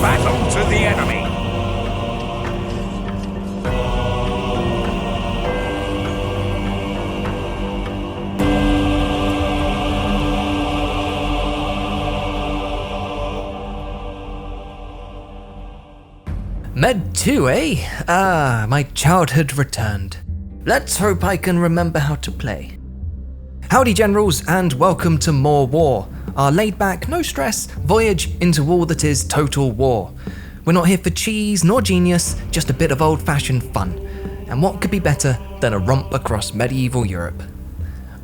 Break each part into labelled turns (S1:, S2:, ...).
S1: battle to the enemy.
S2: Med 2, eh? Ah, my childhood returned. Let's hope I can remember how to play. Howdy generals, and welcome to More War, our laid-back, no-stress voyage into all that is total war. We're not here for cheese nor genius, just a bit of old-fashioned fun. And what could be better than a romp across medieval Europe?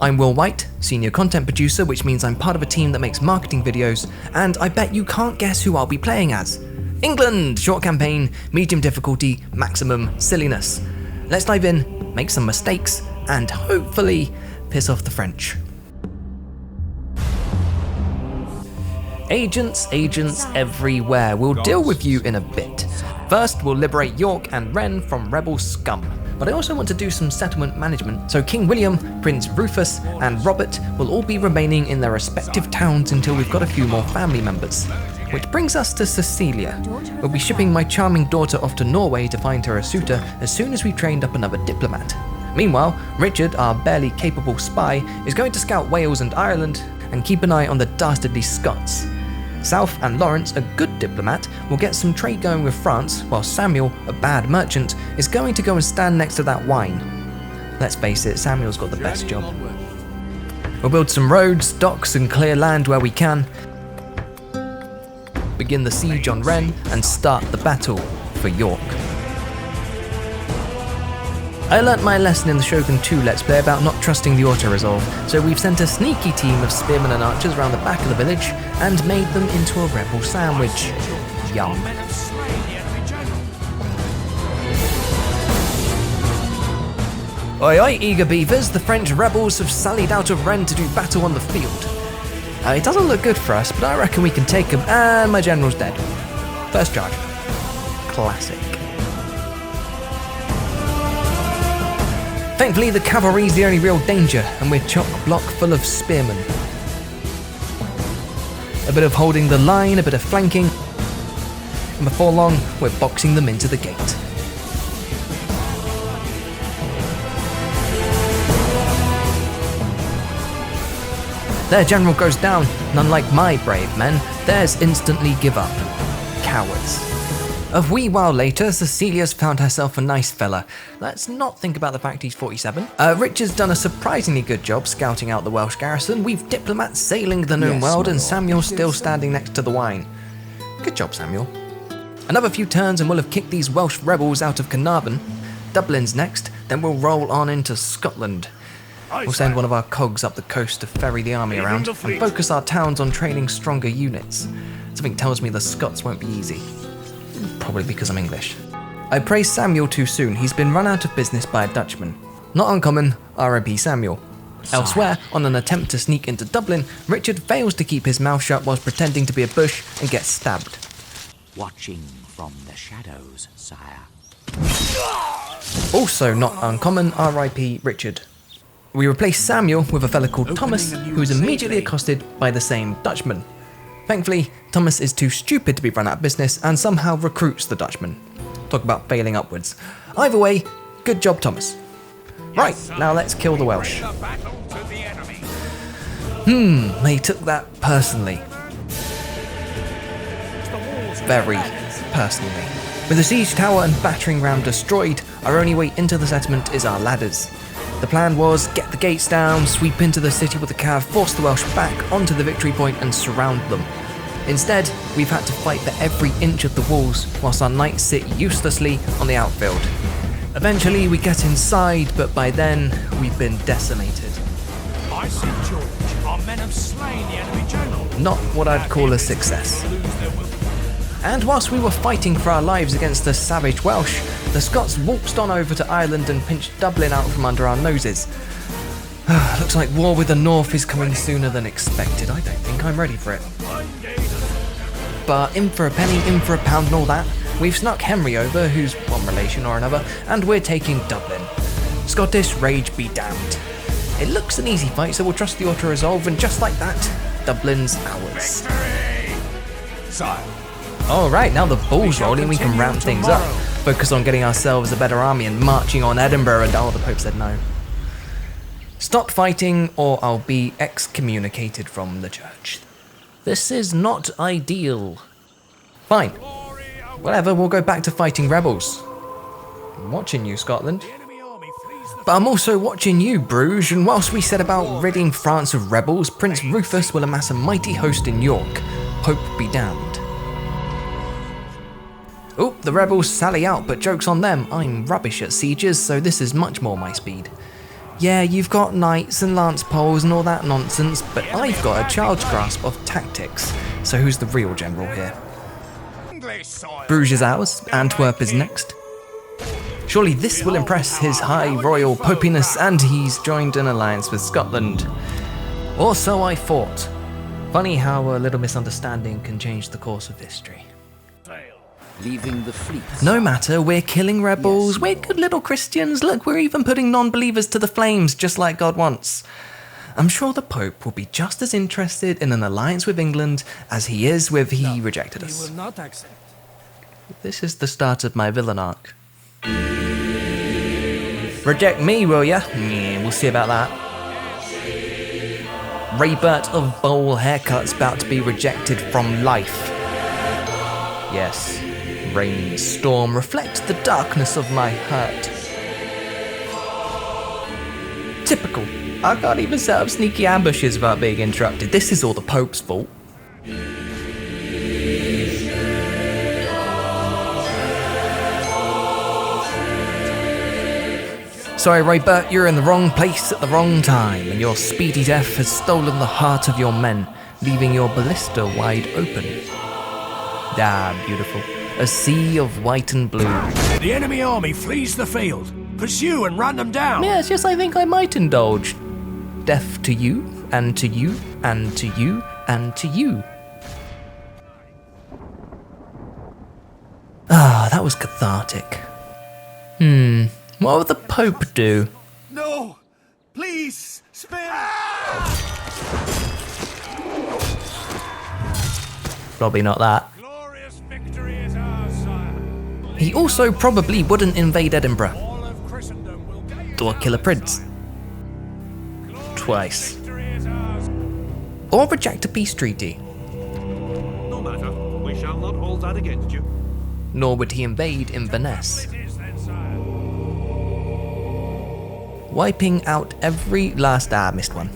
S2: I'm Will White, senior content producer, which means I'm part of a team that makes marketing videos, and I bet you can't guess who I'll be playing as. England! Short campaign, medium difficulty, maximum silliness. Let's dive in, make some mistakes, and hopefully piss off the French. Agents everywhere. We'll deal with you in a bit. First, we'll liberate York and Rennes from rebel scum. But I also want to do some settlement management, so King William, Prince Rufus, and Robert will all be remaining in their respective towns until we've got a few more family members. Which brings us to Cecilia. We'll be shipping my charming daughter off to Norway to find her a suitor as soon as we've trained up another diplomat. Meanwhile, Richard, our barely capable spy, is going to scout Wales and Ireland and keep an eye on the dastardly Scots. South and Lawrence, a good diplomat, will get some trade going with France, while Samuel, a bad merchant, is going to go and stand next to that wine. Let's face it, Samuel's got the best job. We'll build some roads, docks, and clear land where we can, begin the siege on Rennes, and start the battle for York. I learnt my lesson in the Shogun 2 Let's Play about not trusting the auto-resolve, so we've sent a sneaky team of spearmen and archers around the back of the village and made them into a rebel sandwich. Yum. Oi oi, eager beavers, the French rebels have sallied out of Rennes to do battle on the field. It doesn't look good for us, but I reckon we can take him, and my general's dead. First charge. Classic. Thankfully, the cavalry's the only real danger, and we're chock-block full of spearmen. A bit of holding the line, a bit of flanking, and before long, we're boxing them into the gate. Their general goes down, and unlike my brave men, theirs instantly give up. Cowards. A wee while later, Cecilia's found herself a nice fella. Let's not think about the fact he's 47. Richard's done a surprisingly good job scouting out the Welsh garrison. We've diplomats sailing the known world, and Samuel's still standing next to the wine. Good job, Samuel. Another few turns and we'll have kicked these Welsh rebels out of Carnarvon. Dublin's next, then we'll roll on into Scotland. We'll send one of our cogs up the coast to ferry the army around and focus our towns on training stronger units. Something tells me the Scots won't be easy. Probably because I'm English. I praised Samuel too soon. He's been run out of business by a Dutchman. Not uncommon, R.I.P. Samuel. Elsewhere, on an attempt to sneak into Dublin, Richard fails to keep his mouth shut whilst pretending to be a bush and gets stabbed.
S3: Watching from the shadows, sire.
S2: Also not uncommon, R.I.P. Richard. We replace Samuel with a fella called Thomas, who is immediately accosted by the same Dutchman. Thankfully, Thomas is too stupid to be run out of business and somehow recruits the Dutchman. Talk about failing upwards. Either way, good job, Thomas. Right, now let's kill the Welsh. They took that personally. Very personally. With the siege tower and battering ram destroyed, our only way into the settlement is our ladders. The plan was get the gates down, sweep into the city with the cav, force the Welsh back onto the victory point and surround them. Instead, we've had to fight for every inch of the walls whilst our knights sit uselessly on the outfield. Eventually we get inside, but by then we've been decimated.
S1: I see, George. Our men have slain the enemy general.
S2: Not what I'd call a success. And whilst we were fighting for our lives against the savage Welsh, the Scots waltzed on over to Ireland and pinched Dublin out from under our noses. Looks like war with the North is coming sooner than expected. I don't think I'm ready for it. But in for a penny, in for a pound and all that, we've snuck Henry over, who's one relation or another, and we're taking Dublin. Scottish rage be damned. It looks an easy fight, so we'll trust the auto-resolve, and just like that, Dublin's ours.
S1: Victory! Sire,
S2: Alright, now the ball's rolling, we can ramp things up. Focus on getting ourselves a better army and marching on Edinburgh. And oh, the Pope said no. Stop fighting or I'll be excommunicated from the church. This is not ideal. Fine. Whatever, we'll go back to fighting rebels. I'm watching you, Scotland. But I'm also watching you, Bruges, and whilst we set about ridding France of rebels, Prince Rufus will amass a mighty host in York. Pope be damned. Oh, the rebels sally out, but joke's on them. I'm rubbish at sieges, so this is much more my speed. Yeah, you've got knights and lance poles and all that nonsense, but I've got a child's grasp of tactics. So who's the real general here? Bruges is ours, Antwerp is next. Surely this will impress his high royal popiness, and he's joined an alliance with Scotland. Or so I thought. Funny how a little misunderstanding can change the course of history.
S3: Leaving the fleet.
S2: No matter, we're killing rebels, we're good little Christians, look, we're even putting non-believers to the flames, just like God wants. I'm sure the Pope will be just as interested in an alliance with England as he is with he rejected us.
S1: He will not accept.
S2: This is the start of my villain arc. Reject me, will ya? Yeah, we'll see about that. Raybert of bowl haircut's about to be rejected from life. Yes. Rain, storm, reflect the darkness of my hurt. Typical. I can't even set up sneaky ambushes without being interrupted. This is all the Pope's fault. Sorry, Raybert, you're in the wrong place at the wrong time, and your speedy death has stolen the heart of your men, leaving your ballista wide open. Ah, beautiful. A sea of white and blue.
S1: The enemy army flees the field. Pursue and run them down.
S2: Yes, I think I might indulge. Death to you, and to you, and to you, and to you. Ah, that was cathartic. What would the Pope do?
S1: No! Please! Spare!
S2: Probably not that.
S1: Glorious victory is ours, sire.
S2: He also probably wouldn't invade Edinburgh.
S1: All of Christendom will gain
S2: Or kill a prince. Twice.
S1: victory is ours.
S2: Or reject a peace treaty.
S4: No matter, we shall not hold that against you.
S2: Nor would he invade Inverness,
S1: It is then, sire.
S2: wiping out every last... missed one.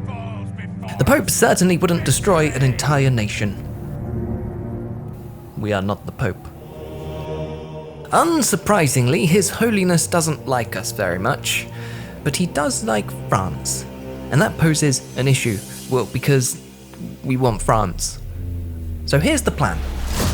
S1: Falls before.
S2: The Pope certainly wouldn't destroy an entire nation. We are not the Pope. Unsurprisingly, His Holiness doesn't like us very much, but he does like France. And that poses an issue, well, because we want France. So here's the plan.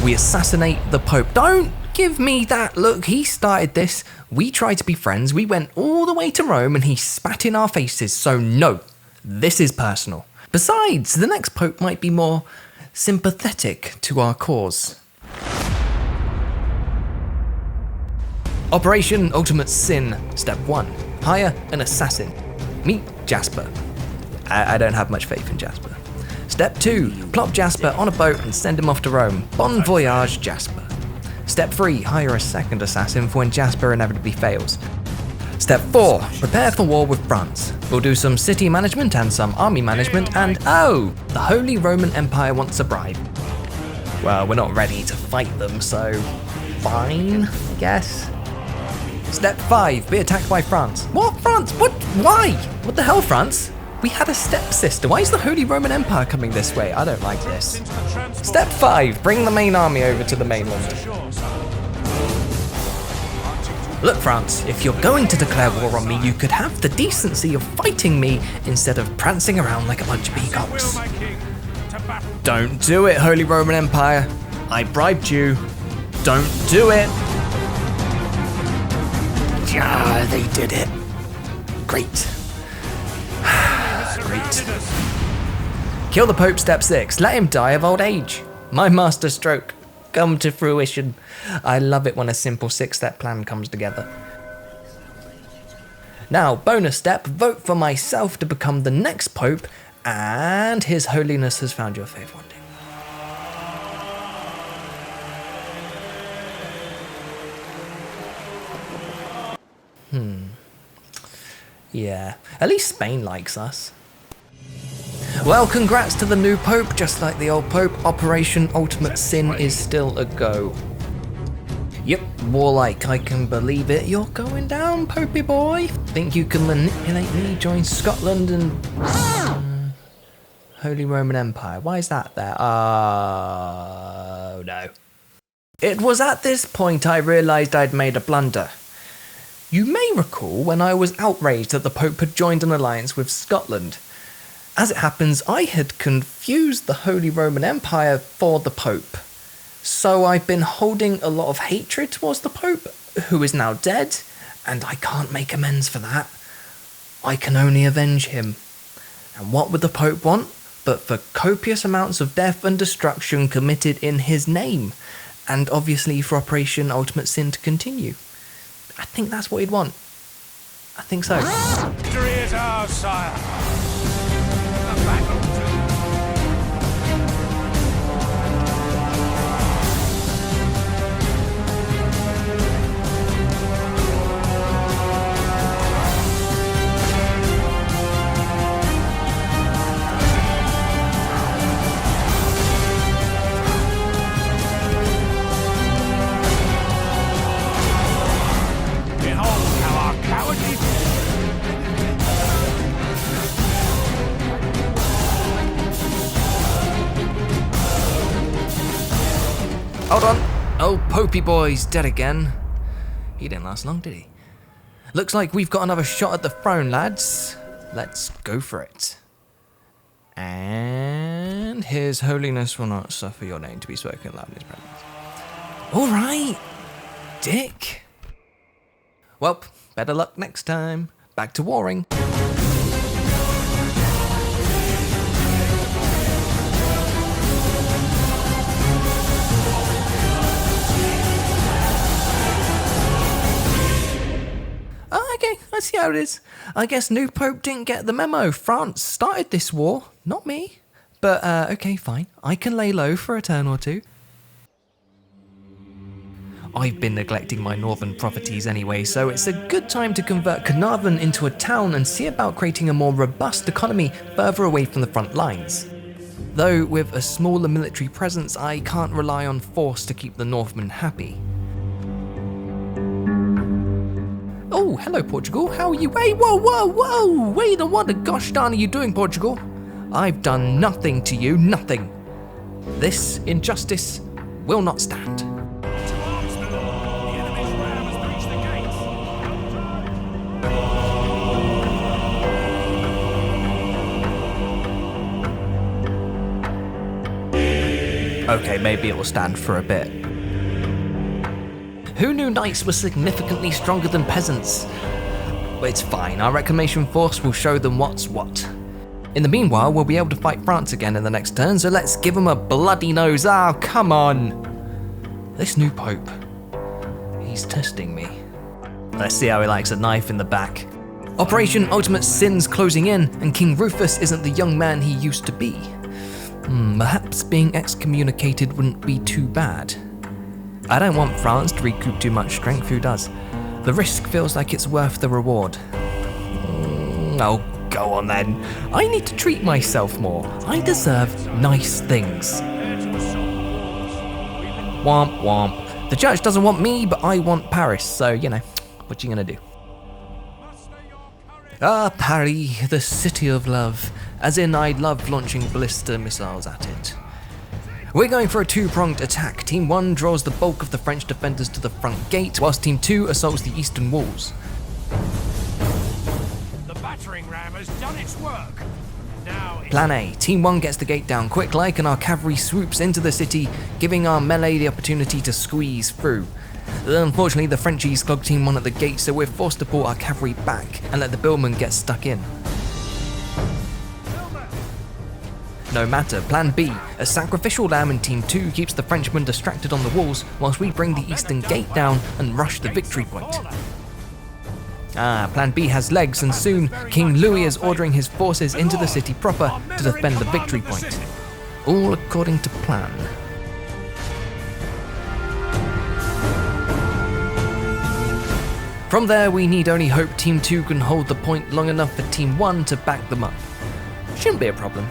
S2: We assassinate the Pope. Don't give me that look, he started this. We tried to be friends, we went all the way to Rome and he spat in our faces, so no, this is personal. Besides, the next Pope might be more sympathetic to our cause. Operation Ultimate Sin, Step 1. Hire an assassin. Meet Jasper. I don't have much faith in Jasper. Step 2. Plop Jasper on a boat and send him off to Rome. Bon voyage, Jasper. Step 3. Hire a second assassin for when Jasper inevitably fails. Step 4. Prepare for war with France. We'll do some city management and some army management, and oh! The Holy Roman Empire wants a bribe. Well, we're not ready to fight them, so fine, I guess. Step 5. Be attacked by France. What? France? What? Why? What the hell, France? We had a stepsister. Why is the Holy Roman Empire coming this way? I don't like this. Step 5. Bring the main army over to the mainland. Look, France, if you're going to declare war on me, you could have the decency of fighting me instead of prancing around like a bunch of peacocks. Don't do it, Holy Roman Empire. I bribed you. Don't do it. Yeah, they did it. Great. Great. Kill the Pope, step 6. Let him die of old age. My master stroke. Come to fruition. I love it when a simple 6-step plan comes together. Now, bonus step. Vote for myself to become the next Pope, and His Holiness has found your faith wanting. Yeah, at least Spain likes us. Well, congrats to the new Pope. Just like the old Pope, Operation Ultimate Sin is still a go. Yep, warlike, I can believe it. You're going down, Popey boy. Think you can manipulate me, join Scotland and... Holy Roman Empire. Why is that there? Oh, no. It was at this point I realised I'd made a blunder. You may recall when I was outraged that the Pope had joined an alliance with Scotland. As it happens, I had confused the Holy Roman Empire for the Pope. So I've been holding a lot of hatred towards the Pope, who is now dead, and I can't make amends for that. I can only avenge him. And what would the Pope want but for copious amounts of death and destruction committed in his name, and obviously for Operation Ultimate Sin to continue? I think that's what he'd want. I think so.
S1: Victory is ours, sire. The battle to... Behold how our cowardly...
S2: Hold on. Old Popey boy's dead again. He didn't last long, did he? Looks like we've got another shot at the throne, lads. Let's go for it. And His Holiness will not suffer your name to be spoken loud in his presence. Alright, Dick. Well, better luck next time. Back to warring. Okay, I see how it is. I guess new Pope didn't get the memo. France started this war, not me. But, okay, fine. I can lay low for a turn or two. I've been neglecting my northern properties anyway, so it's a good time to convert Carnarvon into a town and see about creating a more robust economy further away from the front lines. Though, with a smaller military presence, I can't rely on force to keep the Northmen happy. Oh, hello, Portugal. How are you? Hey, whoa! Wait, what the gosh darn are you doing, Portugal? I've done nothing to you, nothing. This injustice will not stand. Okay, maybe it will stand for a bit. Who knew knights were significantly stronger than peasants? But it's fine, our reclamation force will show them what's what. In the meanwhile, we'll be able to fight France again in the next turn, so let's give them a bloody nose. Oh, come on! This new Pope, he's testing me. Let's see how he likes a knife in the back. Operation Ultimate Sin's closing in, and King Rufus isn't the young man he used to be. Perhaps being excommunicated wouldn't be too bad. I don't want France to recoup too much strength, who does? The risk feels like it's worth the reward. Oh, go on then. I need to treat myself more. I deserve nice things. Womp womp. The church doesn't want me, but I want Paris, so, you know, what you gonna do? Ah, Paris, the city of love. As in, I love launching ballista missiles at it. We're going for a two-pronged attack. Team 1 draws the bulk of the French defenders to the front gate, whilst Team 2 assaults the eastern walls.
S1: The battering ram has done its work. Now
S2: Plan A. Team 1 gets the gate down quick-like, and our cavalry swoops into the city, giving our melee the opportunity to squeeze through. Unfortunately, the Frenchies clog Team 1 at the gate, so we're forced to pull our cavalry back and let the billmen get stuck in. No matter, Plan B. A sacrificial lamb in Team 2 keeps the Frenchmen distracted on the walls, whilst we bring the eastern gate down and rush the victory point. Plan B has legs, and soon King Louis is ordering his forces into the city proper to defend the victory point. All according to plan. From there, we need only hope Team 2 can hold the point long enough for Team 1 to back them up. Shouldn't be a problem.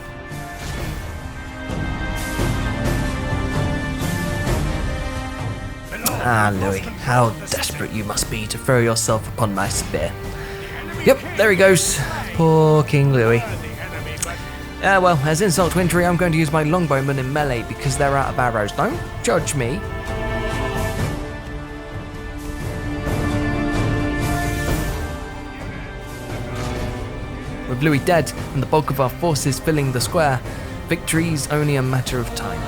S2: Ah, Louis, how desperate you must be to throw yourself upon my spear. Yep, there he goes. Poor King Louis. Well, as insult to injury, I'm going to use my longbowmen in melee because they're out of arrows. Don't judge me. With Louis dead and the bulk of our forces filling the square, victory's only a matter of time.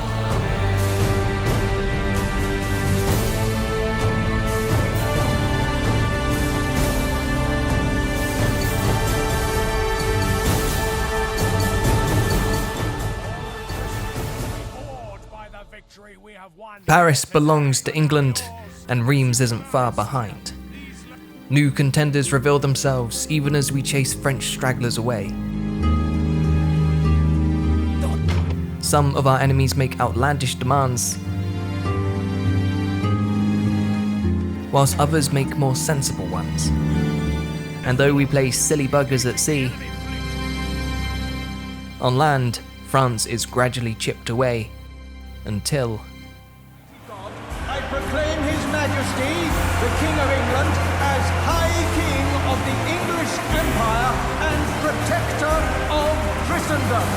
S2: Paris belongs to England, and Reims isn't far behind. New contenders reveal themselves even as we chase French stragglers away. Some of our enemies make outlandish demands, whilst others make more sensible ones. And though we play silly buggers at sea, on land, France is gradually chipped away until...
S5: I proclaim His Majesty, the King of England, as High King of the English Empire and Protector of Christendom.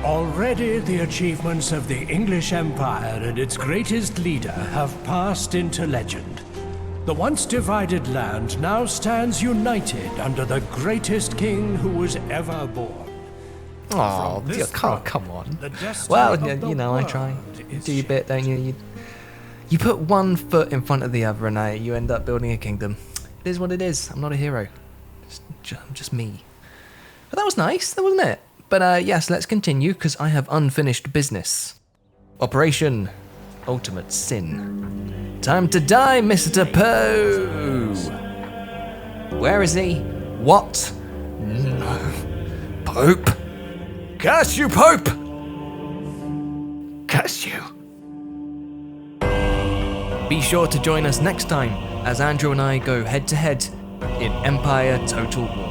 S1: Already the achievements of the English Empire and its greatest leader have passed into legend. The once divided land now stands united under the greatest king who was ever born.
S2: Oh,
S1: From this
S2: come
S1: throne,
S2: on.
S1: the destiny
S2: Well,
S1: of the
S2: you know, I try.
S1: world is
S2: Do your bit, don't you? You put one foot in front of the other and you end up building a kingdom. It is what it is. I'm not a hero. I'm just me. But that was nice, wasn't it? But yes, let's continue, because I have unfinished business. Operation Ultimate Sin. Time to die, Mr. Poe! Where is he? What? Pope? Curse you, Pope! Curse you. Be sure to join us next time as Andrew and I go head to head in Empire Total War.